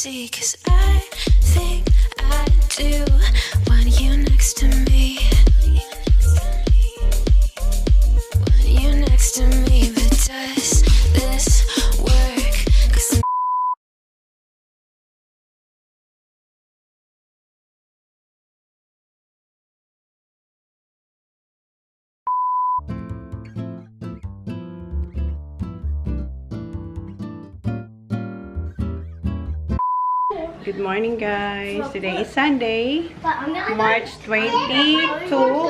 see, 'cause I think I do want you next to me. Want you next to me, but does this work? 'Cause Good morning, guys. Today is Sunday, March 22.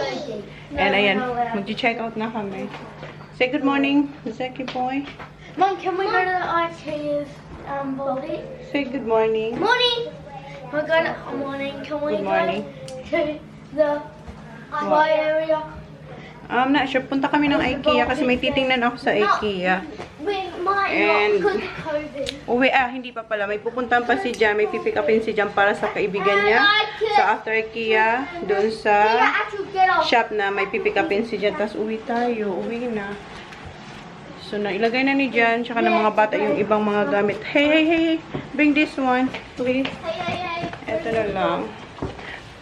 And ayan, mag-check out na kami. Say good morning, Zeki boy. Mom, can we go to the ice cream building? Say good morning. Morning! We're going to morning. Can we Good morning. go to the play area? I'm not sure. Punta kami ng IKEA kasi may titingnan ako sa IKEA. We might And not because of COVID. uwi, hindi pa pala. May pupuntahan pa si Jan. May pipick upin si Jan para sa kaibigan niya. So after IKEA, doon sa shop na may pipick upin si Jan. Tapos uwi tayo. Uwi na. So nailagay na ni Jan. Tsaka ng mga bata yung ibang mga gamit. Hey. Bring this one, please. Hey. Ito na lang.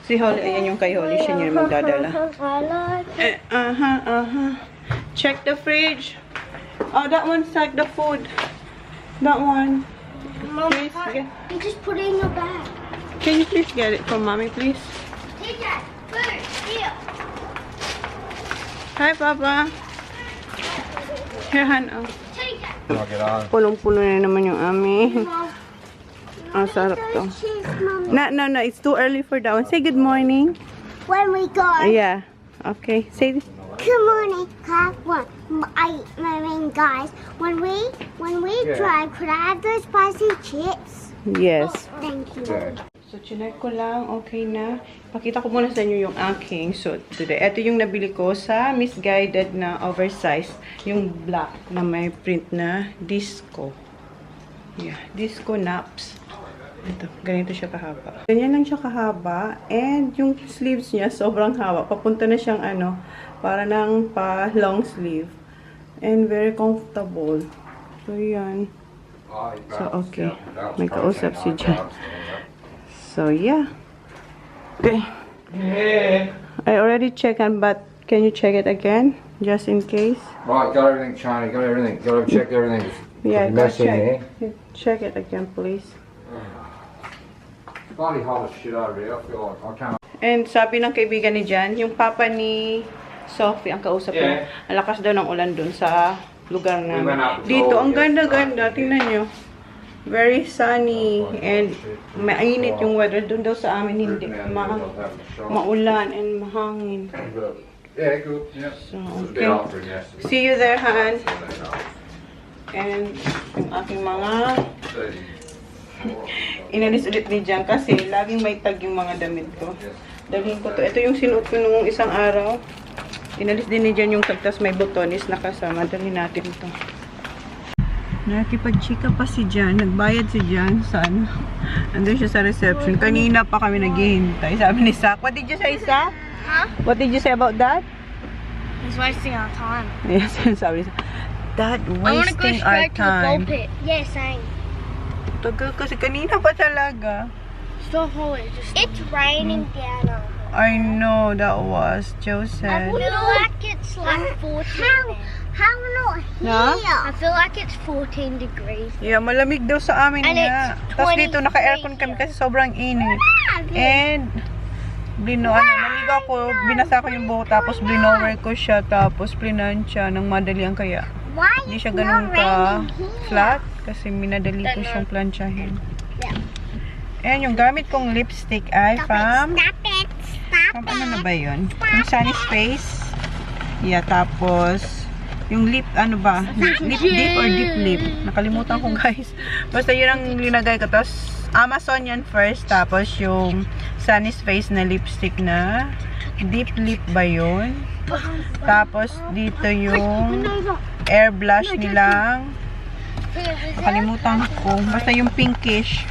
Si Holly, ayan yung kay Holly. Siya yung magdadala. Check the fridge. Oh, that one's like the food. That one. Mom, Please get. you just put it in your bag. Can you please get it from mommy, please? Teacher, food, here. Hi, Papa. Here, Han. Oh. Teacher. Pulong-pulo na naman yung amin. Ang sarap to. No. It's too early for that one. Say good morning. When we go. Yeah. Okay. Say this. Good morning, class one. I mean, guys, when we drive, could I have those spicy chips? Yes. Thank you. So, chinek ko lang. Okay na. Pakita ko muna sa inyo yung aking suit today. Ito yung nabili ko sa misguided na oversize. Yung black na may print na disco. Yeah. Disco naps. Ito. Ganito siya kahaba. Ganyan lang siya kahaba. And yung sleeves niya sobrang haba. Papunta na siyang para nang pa long sleeve. And very comfortable. So, yan. So, okay. May kausap si Jan. So, yeah. Okay. I already checked on, but can you check it again? Just in case? Right, got everything, Chona. Got everything. Got to check everything. Yeah, go Messy in check. Check it again, please. Bloody hot as shit over here. I feel like I can't. And sabi ng kaibigan ni Jan, yung papa ni Sophie, ang kausap niya, ang lakas daw ng ulan dun sa lugar namin. Dito, ang ganda-ganda. Tingnan nyo. Very sunny and mainit yung weather. Dun daw sa amin, hindi. Maulan and mahangin. Yeah, good. Yeah. So, okay. See you there, Han. And yung aking mga inalis ulit ni Jan kasi laging may tag yung mga damit ko. Dalhin ko to. Ito yung sinuot ko nung isang araw. Inalis din ni Jan yung tag, tas may butonis na kasama. Dalhin natin ito. Nakipag-chika pa si Jan. Nagbayad si Jan sa andun siya sa reception. Kanina pa kami naghihintay. Sabi ni Sak, what did you say, Sak? Huh? What did you say about that? He's wasting our time. Yes, sabi ni Sak. Dad, wasting our time. Pit. Yeah, same. Tagal kasi kanina pa talaga. It's raining down on her. I know, that was Joseph. I feel like it's like 14. How not Na? here? I feel like it's 14 degrees. Yeah, malamig daw sa amin And nga. it's Tapos dito 23 naka-aircon kami kasi sobrang init. And naligo ako, binasa ko yung buhok, tapos blinower ko siya, tapos plinansya ng madali ang kaya. Why Hindi is siya it ganun not ka raining here? flat kasi minadali ko siyang plansyahin. Yeah. And yung gamit kong lipstick ay from Stop it. Stop from ano na ba yun? Yung Sunny Space. Yeah, tapos yung lip, ano ba? Lip dip or deep lip? Nakalimutan ko, guys. Basta yun ang linagay ko. Tapos Amazon yan first. Tapos yung Sunny Space na lipstick na deep lip ba yun? Tapos dito yung air blush nilang nakalimutan ko. Basta yung pinkish.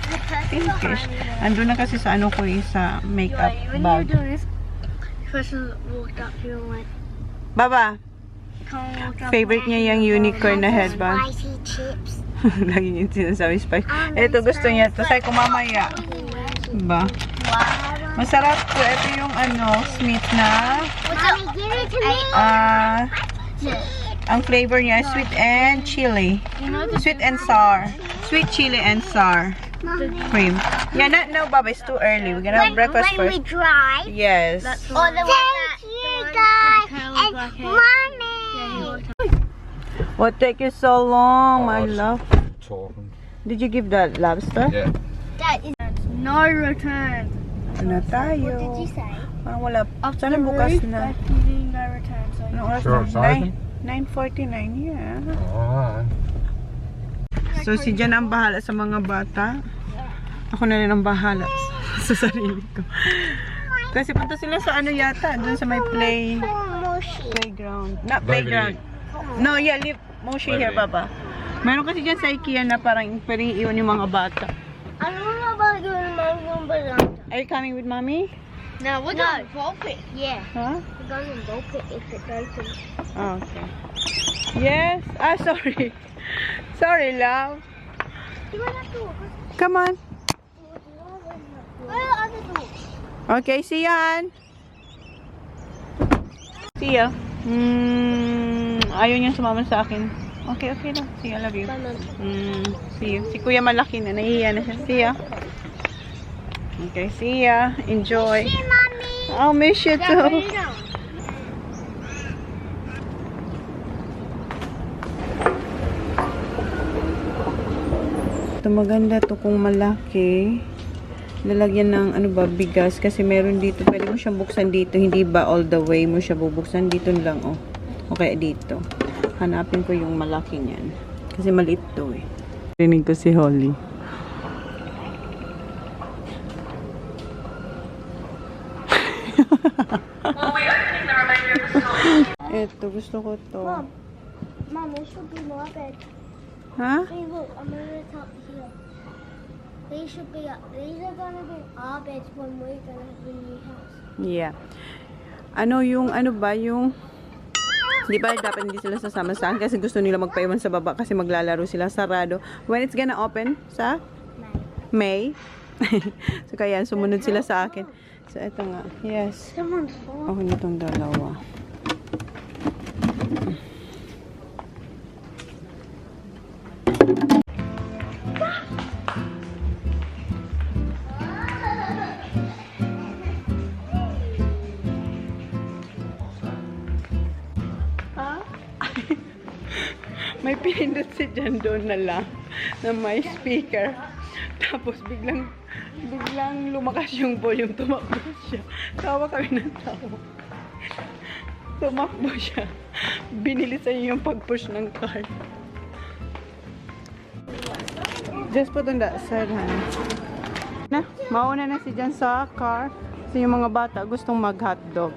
Andun na kasi sa ano ko sa makeup bag. Baba, favorite niya yung unicorn na headband. Spicy chips. Lagi niya sinasabi spice. Ito gusto niya. Ito sa'yo ko mamaya. Diba? Masarap to. Ito yung sweet na. Mommy, give it to me. Ang flavor niya sweet and chili. Sweet and sour. Sweet chili and sour cream. Yeah, no, Baba. It's too early. We're gonna have breakfast When we first. drive. Yes. Or the Thank you, guys. And Mommy. What take you so long, my love? Talking. Did you give the lobster? Yeah. That is no return. Ano tayo? What did you say? Parang wala. Sana bukas na. No return. So Anong oras Sure, na? sorry. 9:49, yeah. Alright. So, si Jan ang bahala sa mga bata. Ako na rin ang bahala sa sarili ko. Kasi punta sila sa yata, dun sa may playground. Not playground. No, yeah, leave Moshi here, Papa. Meron kasi dyan sa IKEA na parang pwedeng iwan yung mga bata. I don't know about going to my room, Are you coming with Mommy? No, we're going to golf it. Yeah. Huh? We're going to golf it if it's open. Oh, okay. Yes. Sorry. Sorry, love. You want that door? Come on. Where are the other doors? Okay, see ya, Han. See ya. Ayaw niya sumama sa akin. Okay, okay lang. See ya, love you. See you. Si Kuya malaki na. Nahihiya na siya. See ya. Okay, see ya. Enjoy. See, Mommy. I'll miss you too. Ito maganda to kung malaki. Lalagyan ng bigas kasi meron dito. Pwede mo siyang buksan dito. Hindi ba all the way mo siya bubuksan? Dito lang, oh. Okay, dito. Hanapin ko yung malaki niyan. Kasi maliit to eh. Rinig ko si Holly. Eto, gusto ko to. Mom, this should be my bed. Ha? Hey, look, I'm gonna top here. These should be these are gonna be our beds when we're gonna have a new house. Yeah. Di ba dapat hindi sila sasama sa akin kasi gusto nila magpaiwan sa baba kasi maglalaro sila sarado. When it's gonna open? Sa? May. So kaya sumunod sila sa akin. So eto nga. Yes. Someone's phone. Okay na itong dalawa. May pinindot si Jan doon na lang na may speaker. Tapos biglang lumakas yung volume. Tumakbo siya. Tawa kami ng tawa. Tumakbo siya. Binilisan niya yung pag-push ng car. Just put on that side, honey. Na, mauna na si Jan sa car. Kasi yung mga bata gustong mag-hotdog.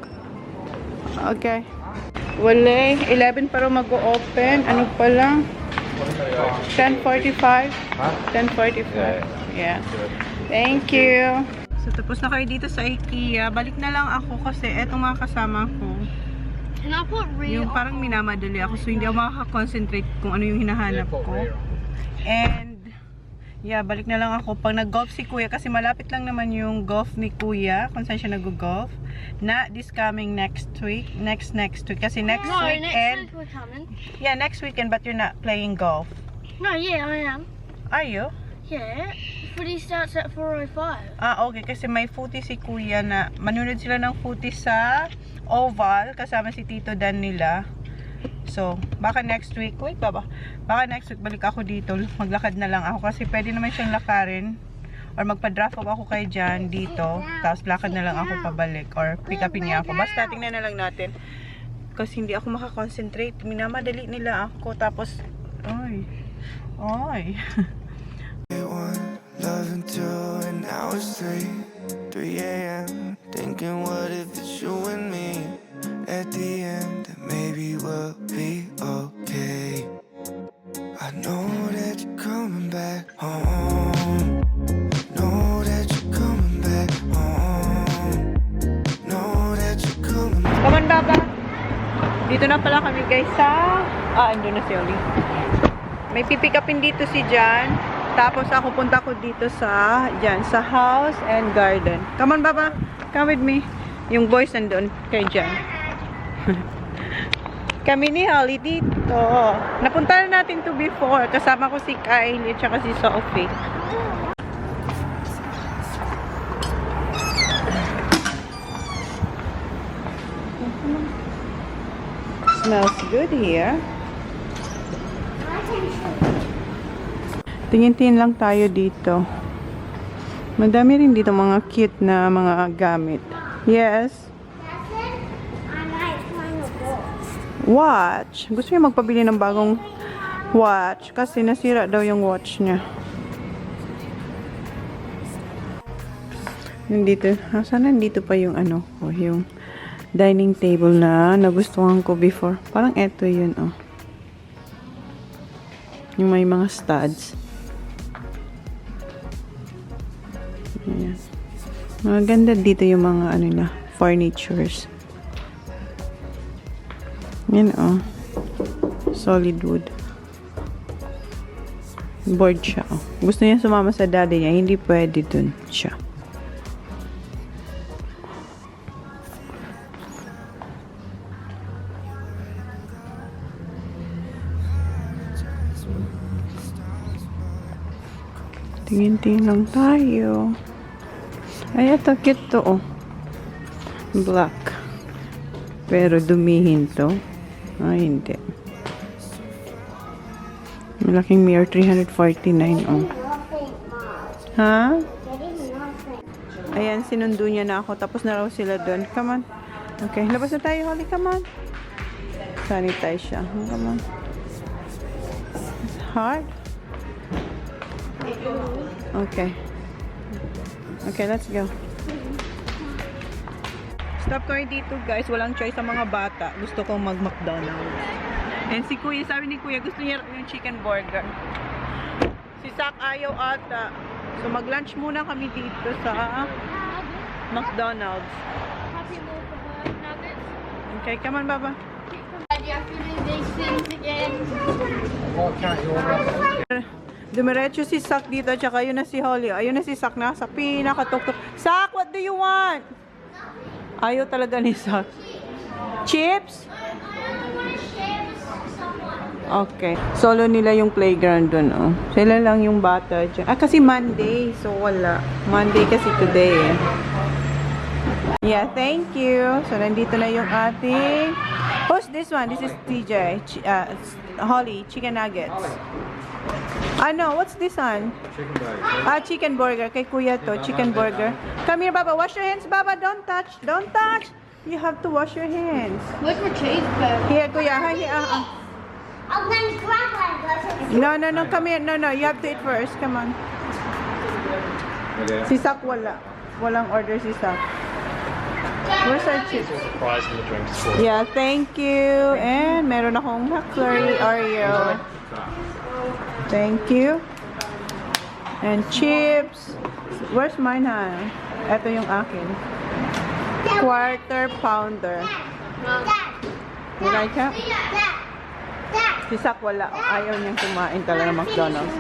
Okay. Wala, 11 para mag-open. Ano pa lang? 10:45. Huh? 10:45. Yeah. Thank you. So, tapos na kayo dito sa IKEA. Balik na lang ako kasi etong mga kasama ko. Can I put Yung parang minamadali ako. So, hindi ako makaka-concentrate kung ano yung hinahanap ko. And, yeah, balik na lang ako. Pag nag-golf si Kuya, kasi malapit lang naman yung golf ni Kuya, kung saan siya nag-golf. Not this coming next week. Next week. Kasi next weekend. Next week we're coming. Yeah, next weekend, but you're not playing golf. No, yeah, I am. Are you? Yeah. Footy starts at 4:05. Okay. Kasi may footy si Kuya na manunod sila ng footy sa Oval kasama si Tito Dan nila. So, baka next week. Wait, baba. Baka next week balik ako dito. Maglakad na lang ako kasi pwede naman siyang lakarin. Or magpa-drop off ako kay Jan dito. Tapos lakad na lang ako pabalik. Or pick upin niya ako. Basta tingnan na lang natin. Kasi hindi ako makakonsentrate. Minamadali nila ako. Tapos, ay. Loving two and now it's 3 a.m. Thinking what if it's you and me at the end, that maybe we'll be okay. I know that you're coming back home. Know that you're coming back home. Know that you're coming back. Come on, Baba. Dito na pala kami guys sa... andun na si Oli. May pipick upin dito si Jan. Tapos ako punta ko dito sa house and garden. Come on, Baba. Come with me. Yung boys nandun kay Jan. Kami ni Holly dito. Napunta na natin to before. Kasama ko si Kylie at saka si Sophie. Smells good here. Tingin-tingin lang tayo dito. Madami rin dito mga cute na mga gamit. Yes. Watch. Gusto niya magpabili ng bagong watch kasi nasira daw yung watch niya. Nandito. Sana nandito pa yung ano ko, yung dining table na nagustuhan ko before. Parang eto yun, oh. Yung may mga studs. Ayan. Maganda dito yung mga ano na, furnitures. Yan, oh. Solid wood. Board siya, oh. Gusto niya sumama sa daddy niya, hindi pwede dun siya. Tingin-tingin lang tayo. Ay, ito, cute to, oh. Black. Pero dumihin to. Ay, hindi. Malaking mirror, 349, oh. Ha? Ayan, sinundo niya na ako. Tapos na raw sila doon. Come on. Okay, labas na tayo, Holly. Come on. Sanitize siya. Come on. It's hard. Okay. Okay, let's go. Stop kami dito, guys. Walang choice sa mga bata. Gusto kong mag-McDonald's. And si Kuya, sabi ni Kuya, gusto niya yung chicken burger. Si Sak ayaw ata. So, mag-lunch muna kami dito sa McDonald's. Okay, come on, Baba. Dumiretso si Sak dito, tsaka yun na si Holly. Ayun na si Sak na sa pinakatuktok. Sak, what do you want? Ayaw talaga ni Sak. Chips? Okay. Solo nila yung playground dun, oh. Sila lang yung bata dyan. Ah, kasi Monday. So, wala. Monday kasi today, eh. Yeah, thank you. So, nandito na yung ating... Who's this one? This is TJ. Holly, chicken nuggets. Ano? What's this one? Chicken burger. Ah, chicken burger. Kay Kuya to. Chicken burger. Come here, Baba. Wash your hands, Baba. Don't touch. Don't touch. You have to wash your hands. Look for cheese, but Here, Kuya. Hi, here. I'm gonna grab one. No, no, no. Come here. No, no. You have to eat first. Come on. Okay. Si Sak wala. Walang order si Sak. Where's our chips? Fries and the drinks for Yeah, thank you. And meron akong McFlurry Oreo. Thank you. And chips. Where's mine, ha? Ito yung akin. Quarter pounder. You like it? Si Sak wala. Ayaw niyang kumain talaga ng McDonald's.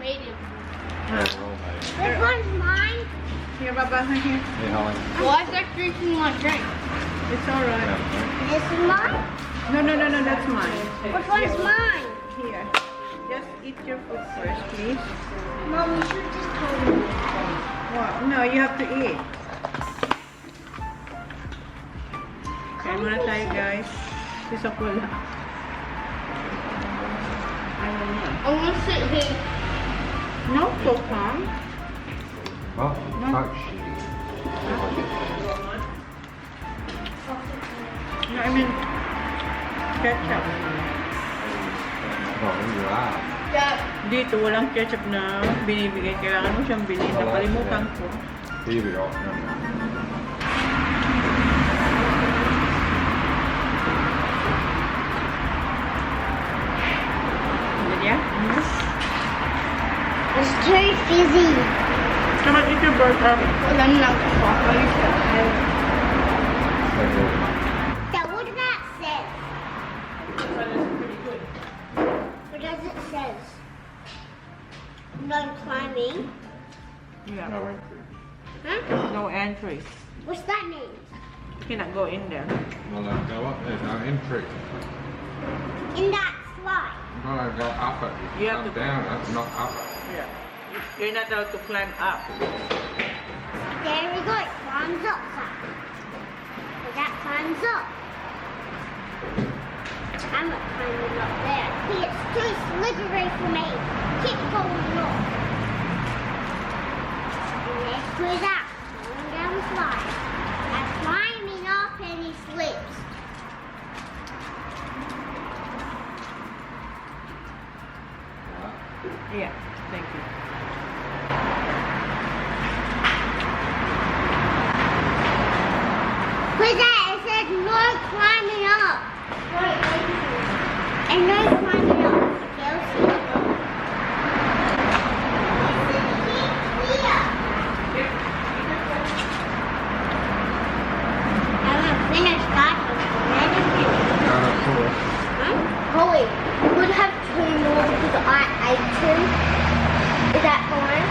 Medium. Yeah, roll, mate. This one's mine. Here, Baba. Here. Hey, Holly. Why is there drinking one drink? It's alright. This is mine? No, no, no, no. That's mine. Which one's mine? Here. Just eat your food first, please. Mom, you should just tell me. Wow. No, you have to eat. Kaya muna tayo, guys. Si Sak wala. Ayaw niya. I'm gonna sit here. No, so calm. Oh, touch. No, I mean, ketchup. Oh, wow. Yeah. Dito, walang ketchup na binibigay. Kailangan mo siyang bilhin. Nakalimutan ko. Here we go. Yeah? It's too fizzy. Come on, eat your burger. Wala na lang ako. Dad, what does that say? What does it No climbing. Yeah. No entry. Huh? No entry. What's that mean? You cannot go in there. Well, let's go up. There's no entry. In that slide. Well, I go up it. You have Come to- down it, not up it. Yeah. You're not allowed to climb up. There we go. It climbs up. But that climbs up. I'm not climbing up there. See, it's too slippery for me. Keep going up. And let's do that. Going down the slide. I'm climbing up and he slips. Yeah. Thank you. With that, it says no climbing up. And no climbing up. You'll see. I'm gonna finish that one. Huh? Holly, you would have two more because I ate two. Is that fine?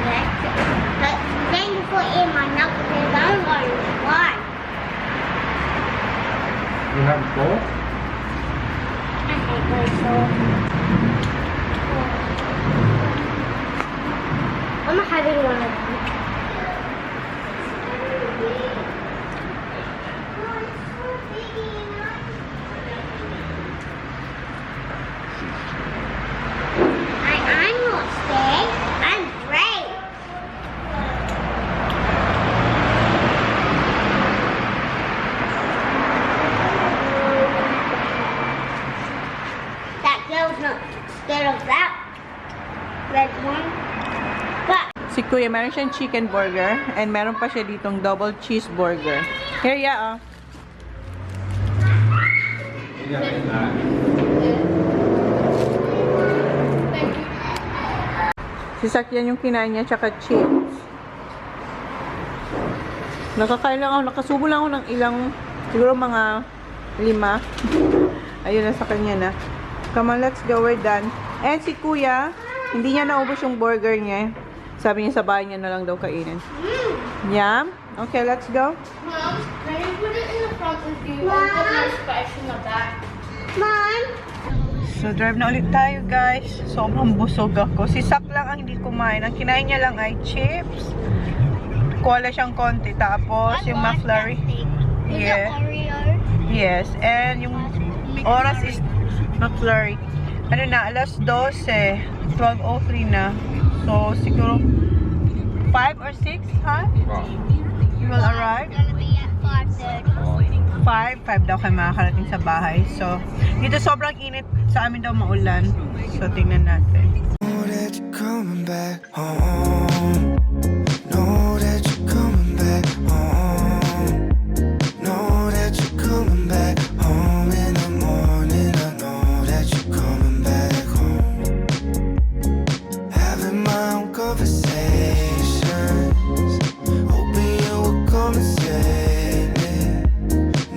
Yes. But then you put in my knuckles, I'm going to fly. You have a ball? I hate myself. I'm not having one of them. I'm not scared. I'm brave. That girl's not scared of that red one. But Si Kuya, meron siyang chicken burger and meron pa siya ditong double cheeseburger. Here, yeah, oh. You got in that. Sisakyan yung kinain niya, tsaka chips. Nakakain lang ako, nakasubo lang ako ng ilang, siguro mga 5. Ayun na sa kanya na. Come on, let's go, we're done. And si Kuya, hindi niya naubos yung burger niya. Sabi niya sa bahay niya na lang daw kainin. Yum? Okay, let's go. Mom, can you put it in the front with you? I'll put my spice in the back. Mom, So, drive na ulit tayo, guys. Sobrang busog ako. Si Sak lang ang hindi kumain. Ang kinain niya lang ay chips. Kuha siyang konti. Tapos, yung McFlurry. Yeah. Yes. And yung oras is McFlurry. Ano na, alas 12. 12:03 na. So, siguro 5 or 6, ha? Well, You will arrive? gonna be at 5:30. 5 daw kayo makakarating sa bahay. So, dito sobrang init. Sa amin daw maulan. So, tingnan natin. Know that you're coming back home. Know that you're coming back home. Know that you're coming back home in the morning. I know that you're coming back home. Having my own conversations. Hoping you will come and save me.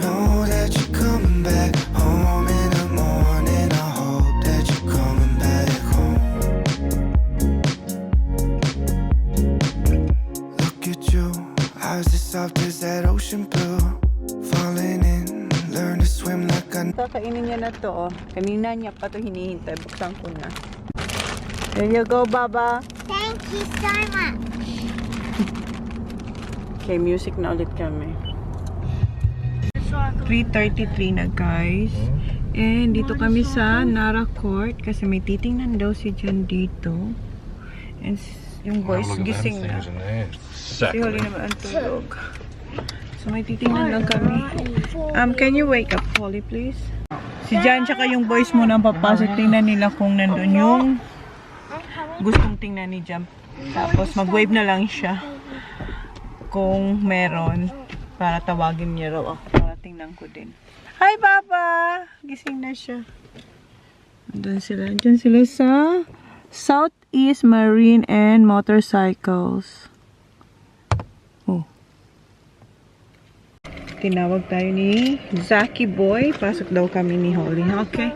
Know that you're coming back home in the morning. I hope that you're coming back home. Look at you, eyes as soft as that ocean blue. Falling in, learn to swim like I Kakainin niya na to, oh. Kanina niya pa to hinihintay. Buksan ko na. There you go, Baba. Thank you so much. Okay, music na ulit kami. 3:33 na, guys. And dito kami sa Nara Court kasi may titingnan daw si John dito. And yung boys gising na. Si Holly naman ang tulog. So may titingnan lang kami. Can you wake up, Holly, please? Si John tsaka yung boys muna papasok. Tingnan nila kung nandun yung gustong tingnan ni John. Tapos mag-wave na lang siya kung meron para tawagin niya raw ako para tingnan ko din. Hi, Papa! Gising na siya. Andun sila. Andun sila sa Southeast Marine and Motorcycles. Oh. Tinawag tayo ni Zaki Boy. Pasok daw kami ni Holly. Okay.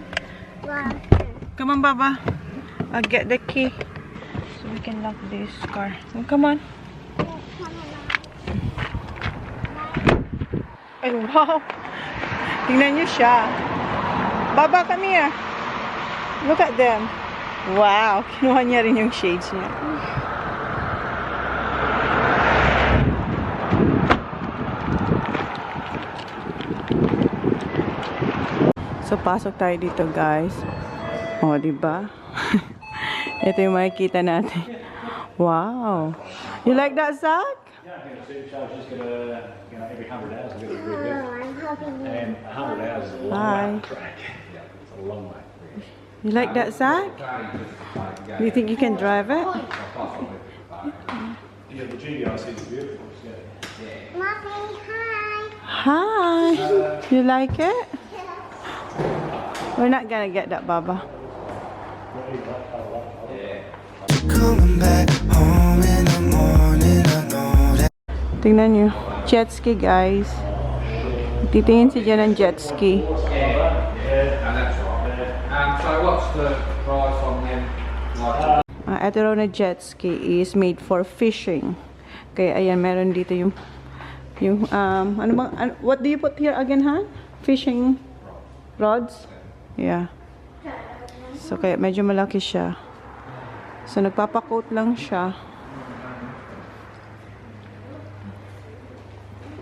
Come on, Baba. I'll get the key. We can lock this car. Oh, come on. Ay, wow. Tingnan niyo siya. Baba, come here. Look at them. Wow. Kinuha niya rin yung shades niya. So, pasok tayo dito, guys. O, diba? Ito yung makikita natin. Wow. You like that, Zach? Yeah, I was just gonna, every 100 hours I'm gonna rebuild. And 100 hours is a long Hi. track. Yeah, it's a long way. You like that, Zach? Do you think you can drive it? Yeah, the GDIC is beautiful. Yeah. Mommy, hi. Hi. You like it? We're not gonna get that, Baba. Coming back home in the morning, I know that. Tingnan nyo. Jet ski, guys. Titingin si Jen ng jet ski. And that's right. So what's the price on them? Like, Ito raw na jet ski is made for fishing. Kaya ayan, meron dito yung ano bang, what do you put here again, ha? Fishing rods? Yeah. So, kaya medyo malaki siya. So, nagpapakoat lang siya.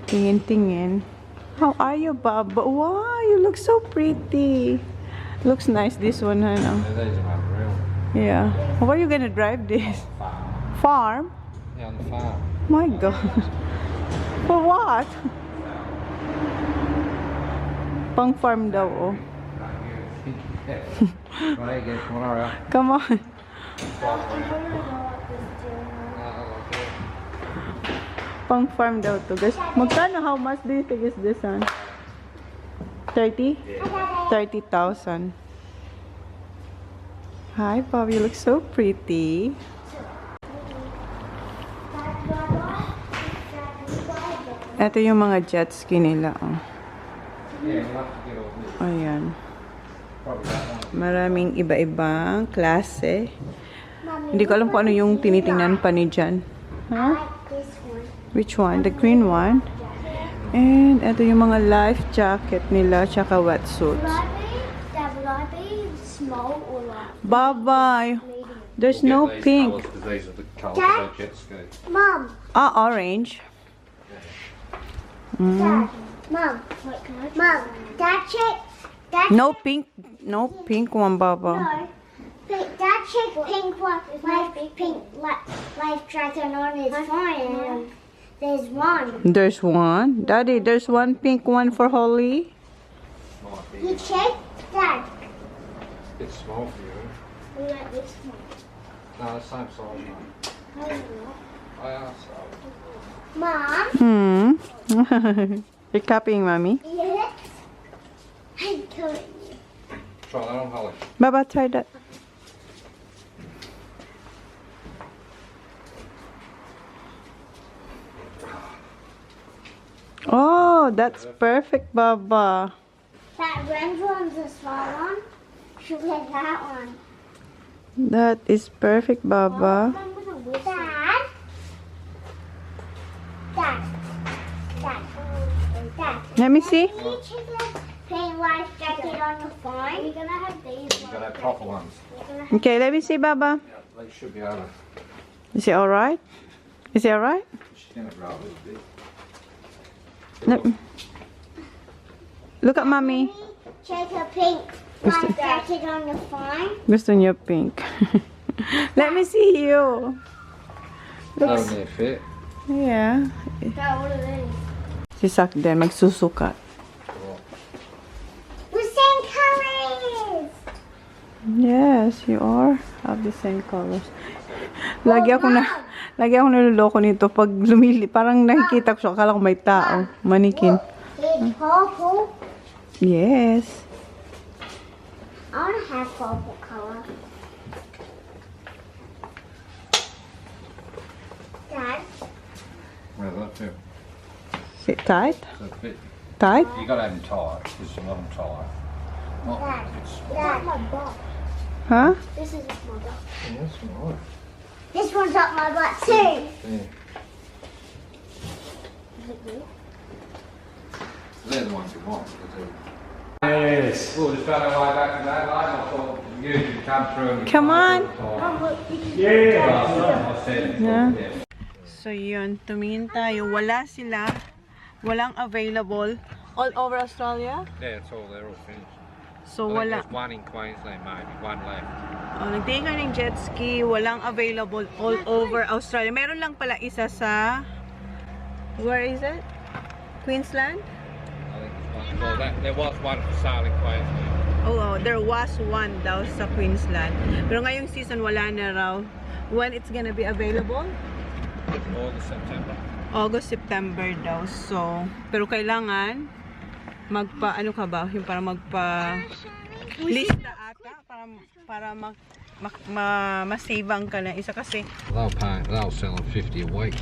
Tingin-tingin. How are you, Baba? Wow, you look so pretty. Looks nice, this one, huh? No? these are unreal. Yeah. How are you gonna drive this? Farm? Yeah, on the farm. My God. For what? Pang farm daw, oh. Right, get tomorrow. Come on. Pang farm daw to. Guys, magkano? How much do you think is this one? 30? 30,000. Hi, Bob. You look so pretty. Ito yung mga jet ski nila, oh. Yeah, we'll have to get all this. Ayan. Probably that one. Maraming iba-ibang klase. Hindi ko alam kung ano yung tinitingnan pa ni Jan. Huh? This one. Which one? The green one? And ito yung mga life jacket nila, tsaka wetsuits. Will I be small or large? Bye-bye. There's no pink. Because these are the colours Dad? of the jet ski. Mom, Orange. Dad, Mom, Mom, Dad check. Dad No pink. No pink one, Baba. No. Dad check pink one. Life dragon on his phone. There's one. There's one. Daddy, there's one pink one for Holly. Might be You check Dad. a bit small for you. We like this one. No, the same size, mate. I asked so. Mom. You're copying, Mommy. Yes. I'm killing you. Try that on, Holly. Baba, try that. Oh, that's perfect, Baba. That red one's a small one. Should we have that one? That is perfect, Baba. Dad. Dad. Dad. Dad. Let me see. Can you check the plain life jacket on your phone? We're gonna have these You've got to have proper ones. Okay, let me see, Baba. They should be over. Is it all right? Is it all right? She's going to grow a little bit. Look at Mommy. Check a pink life jacket on your phone. Gusto niyo pink. Let me see you. That would near fit. Yeah. Dad, what are these? Si Sak din, magsusukat. The same colors. Yes, you are. Have the same colors. Lagi ako naluloko nito pag lumili. Parang nakikita ko siya. Akala ko may tao. Manikin. It's purple. Yes. I want to have purple color. Dad, Where does that feel? Is it tight? Does that fit? Tight? You got to have them tight. Because you want them tight. Not Dad, it's Dad, my box. Huh? This is my box. that's all right. This one's up my butt too. Yeah. They're the ones you want. Yes. We'll just go way back to that line. I thought you could come through and... Come on. Yeah. I said, Yeah. yeah. So yun, tumingin tayo. Wala sila. Walang available. All over Australia? Yeah, it's all, they're all finished. So I think wala. there's one in Queensland, maybe. One left. Oh, nagtingin ka ng jet ski. Walang available all over Australia. Meron lang pala isa sa... Where is it? Queensland? I think there's one. Well, there was one for sale in Queensland. Oh, there was one daw sa Queensland. Pero ngayong season, wala na raw. When it's gonna be available? August, September. August, September daw. So, pero kailangan ano ka ba? Yung para lista ata para ma-save ka na isa kasi They'll sell them 50 a week.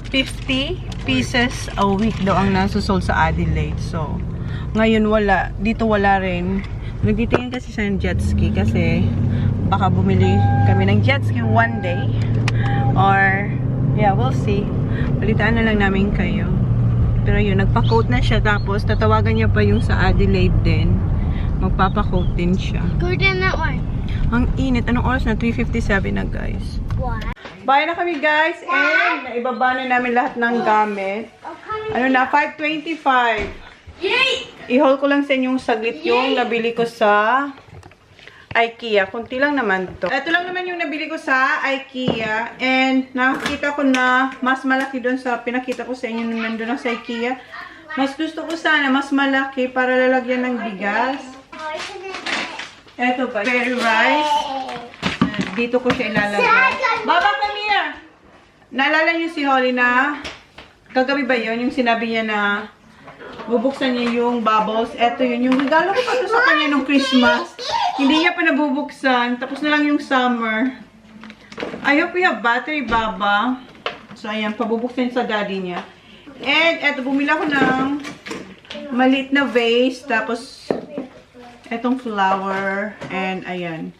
50 pieces a week daw ang nasusold sa Adelaide. So, ngayon wala. Dito wala rin. Nagtitingin kasi siya ng jet ski kasi baka bumili kami ng jet ski one day. Or, yeah, we'll see. Balitaan na lang namin kayo. Pero yun, nagpa-coat na siya. Tapos, tatawagan niya pa yung sa Adelaide din. Magpapa-coat din siya. Go down that way. Ang init. Anong oras na? 3:57 na, guys. What? Bye na kami, guys. And, naibaba na namin lahat ng gamit. Ano na? 5:25. Yay! I-haul ko lang sa inyong saglit yung nabili ko sa IKEA. Kunti lang naman to. Ito lang naman yung nabili ko sa IKEA. And nakita ko na mas malaki doon sa pinakita ko sa inyo nung nandun ako sa IKEA. Mas gusto ko sana mas malaki para lalagyan ng bigas. Ito pa. Berry rice. Dito ko siya ilalagay. Baba, come here! Naalala niyo si Holly na kagabi ba yun? Yung sinabi niya na bubuksan niya yung bubbles. Ito yun. Yung regalo ko pa to sa kanya nung Christmas. Hindi niya pa nabubuksan. Tapos na lang yung summer. I hope we have battery, Baba. So, ayan. Pabubuksan sa daddy niya. And, eto. Bumila ko ng maliit na vase. Tapos, etong flower. And, ayan.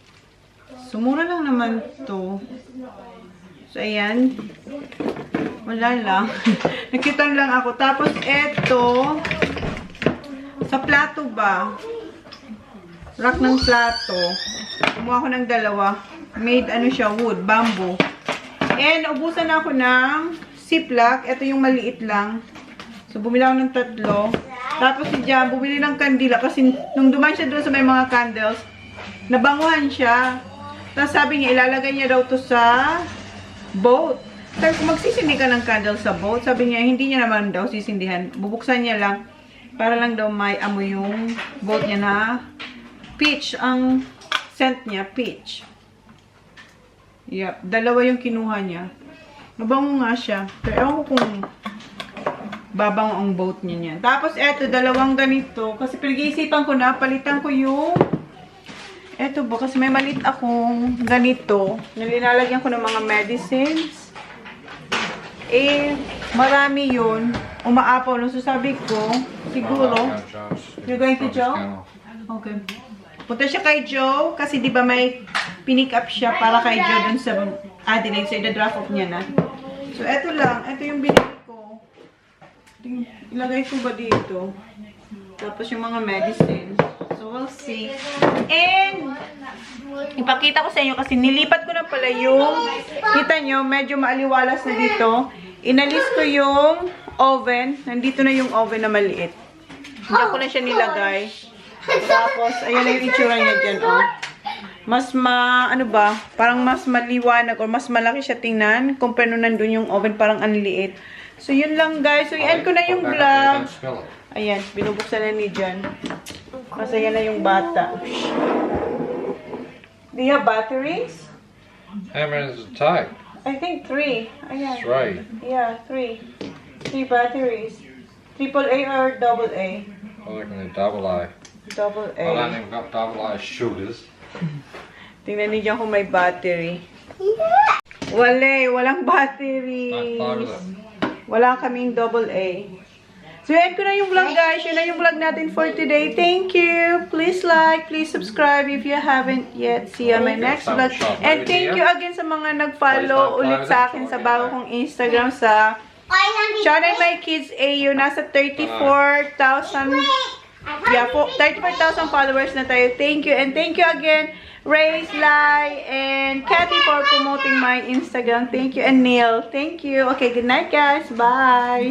So, mura lang naman to. So, ayan. Wala lang. Nakita lang ako. Tapos, eto. Sa plato ba? Rack ng plato. Kumuha ko ng dalawa. Made, ano siya, wood, bamboo. And, ubusan ako ng ziplock. Ito yung maliit lang. So, bumili ako ng 3. Tapos, si Jam, bumili ng kandila. Kasi, nung duman siya doon sa may mga candles, nabanguhan siya. Tapos, sabi niya, ilalagay niya daw to sa boat. Sabi ko, magsisindi ka ng candle sa boat. Sabi niya, hindi niya naman daw sisindihan. Bubuksan niya lang. Para lang daw may amoy yung boat niya na peach. Ang scent niya, peach. Yep. 2 yung kinuha niya. Mabango nga siya. Pero ewan ko kung babango ang boat niya niya. Tapos eto, 2 ganito. Kasi pinag-iisipan ko na, palitan ko yung eto ba, kasi may maliit akong ganito. Nalinalagyan ko ng mga medicines. Eh, marami yun. Umaapaw. So, sabi ko, siguro, you're going to Joe? Okay. Punta siya kay Joe, kasi di ba may pinick up siya para kay Joe dun sa Adelaide. So, i-drop off niya na. So, eto lang. Eto yung binili ko. Ilagay ko ba dito? Tapos yung mga medicines. So, we'll see. And, ipakita ko sa inyo kasi nilipat ko na pala yung, kita nyo, medyo maaliwalas na dito. Inalis ko yung oven. Nandito na yung oven na maliit. Diyan ko na siya nilagay. Tapos, ayan na yung itsura niya dyan, oh. Mas ano ba, parang mas maliwanag or mas malaki siya tingnan compare nung nandun yung oven, parang ang liit. So, yun lang, guys. So, i-end ko na yung vlog. Ayan, binubuksan na ni Jan. Kasi yan na yung bata. Do you have batteries? How many does it take? I think 3. Ayan. 3. Yeah, 3. 3 batteries. AAA or AA? I reckon they're AA. AA. I don't even got AA sugars. Tingnan niyo kung may battery. Walang battery. Not part of it. Wala kaming AA. So, end ko na yung vlog, guys. Yun na yung vlog natin for today. Thank you. Please like, please subscribe if you haven't yet. See you on my next vlog. And thank you again sa mga nag-follow ulit sa akin sa bago kong Instagram sa ChonaAndMyKids AU. Nasa 34,000 34,000 followers na tayo. Thank you. And thank you again, Ray, Lai, and Kathy for promoting my Instagram. Thank you. And Neil. Thank you. Okay, good night, guys. Bye.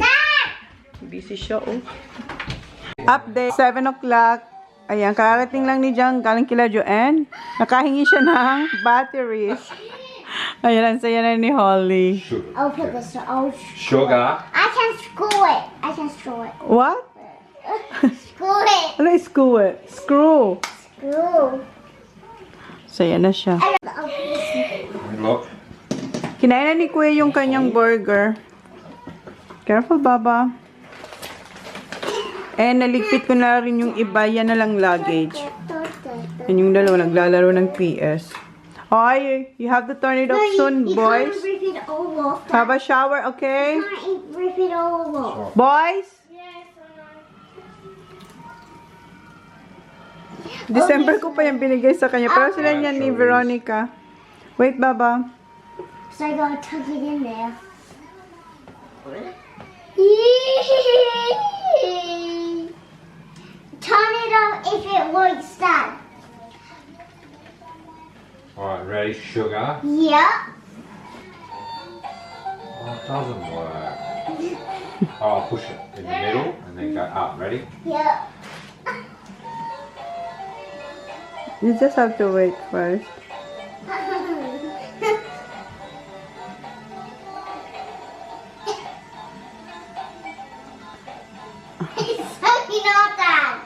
Busy siya, oh. Update, 7 o'clock. Ayan, kararating lang ni Jang, galing kila Joanne. Nakahingi siya ng batteries. Ayan, ang saya na ni Holly. I'll put this. Oh, Sugar. I can screw it. I can screw it. What? Screw it. Ano yung screw it? Screw. Screw. Saya na siya. Look. Kinain na ni Kuya yung kanyang burger. Careful, Baba. And naligpit ko na rin yung iba. Yan na lang luggage. And yung dalawa naglalaro ng PS. Hoy, you have to turn it off soon, boys. You can't rip it all off. Have a shower, okay? You can't rip it all off. Boys? December ko pa yung binigay sa kanya. Pero sila niyan ni Veronica. Wait, Baba. So I gotta tuck it in there. Turn it off if it works that. Alright, ready? Sugar. Yep. Oh, it doesn't work. Oh, I'll push it in the middle and then go up. Ready? Yep. You just have to wait first. It's sucking off that.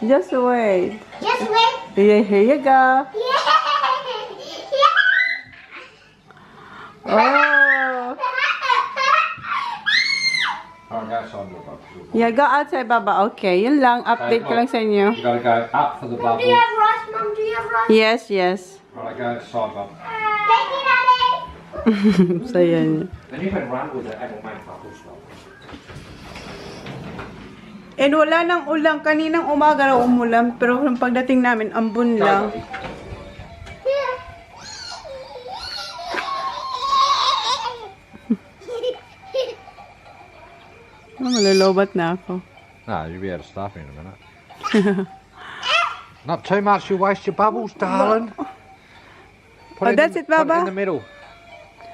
Just wait. Just wait. Here you go. Yeah. Oh. Alright, go outside the bubbles. Yeah, go outside, Baba. Okay, yun lang. Update ko lang sa inyo. You gotta go up for the Do bubbles. you have Ross, Mom? Do you have Ross? Yes, yes. Alright, go outside, Bob. Thank you, Daddy. Saya niya. Then you can run with it and it'll make bubbles. And wala nang ulan. Kaninang umaga na umulan. Pero yung pagdating namin, ambon lang. Oh, malalobat na ako. No, you'll be able to stop in a minute. Not too much, you waste your bubbles, darling. Put That's it, Baba? Put it in the middle.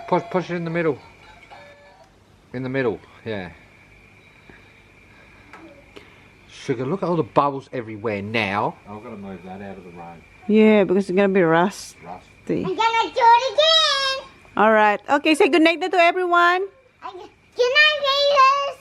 Push it in the middle. In the middle, yeah. Sugar, look at all the bubbles everywhere now. I've got to move that out of the road. Yeah, because it's gonna be rusty. I'm gonna do it again. Alright. Okay, say good night na to everyone. Good night, Raiders.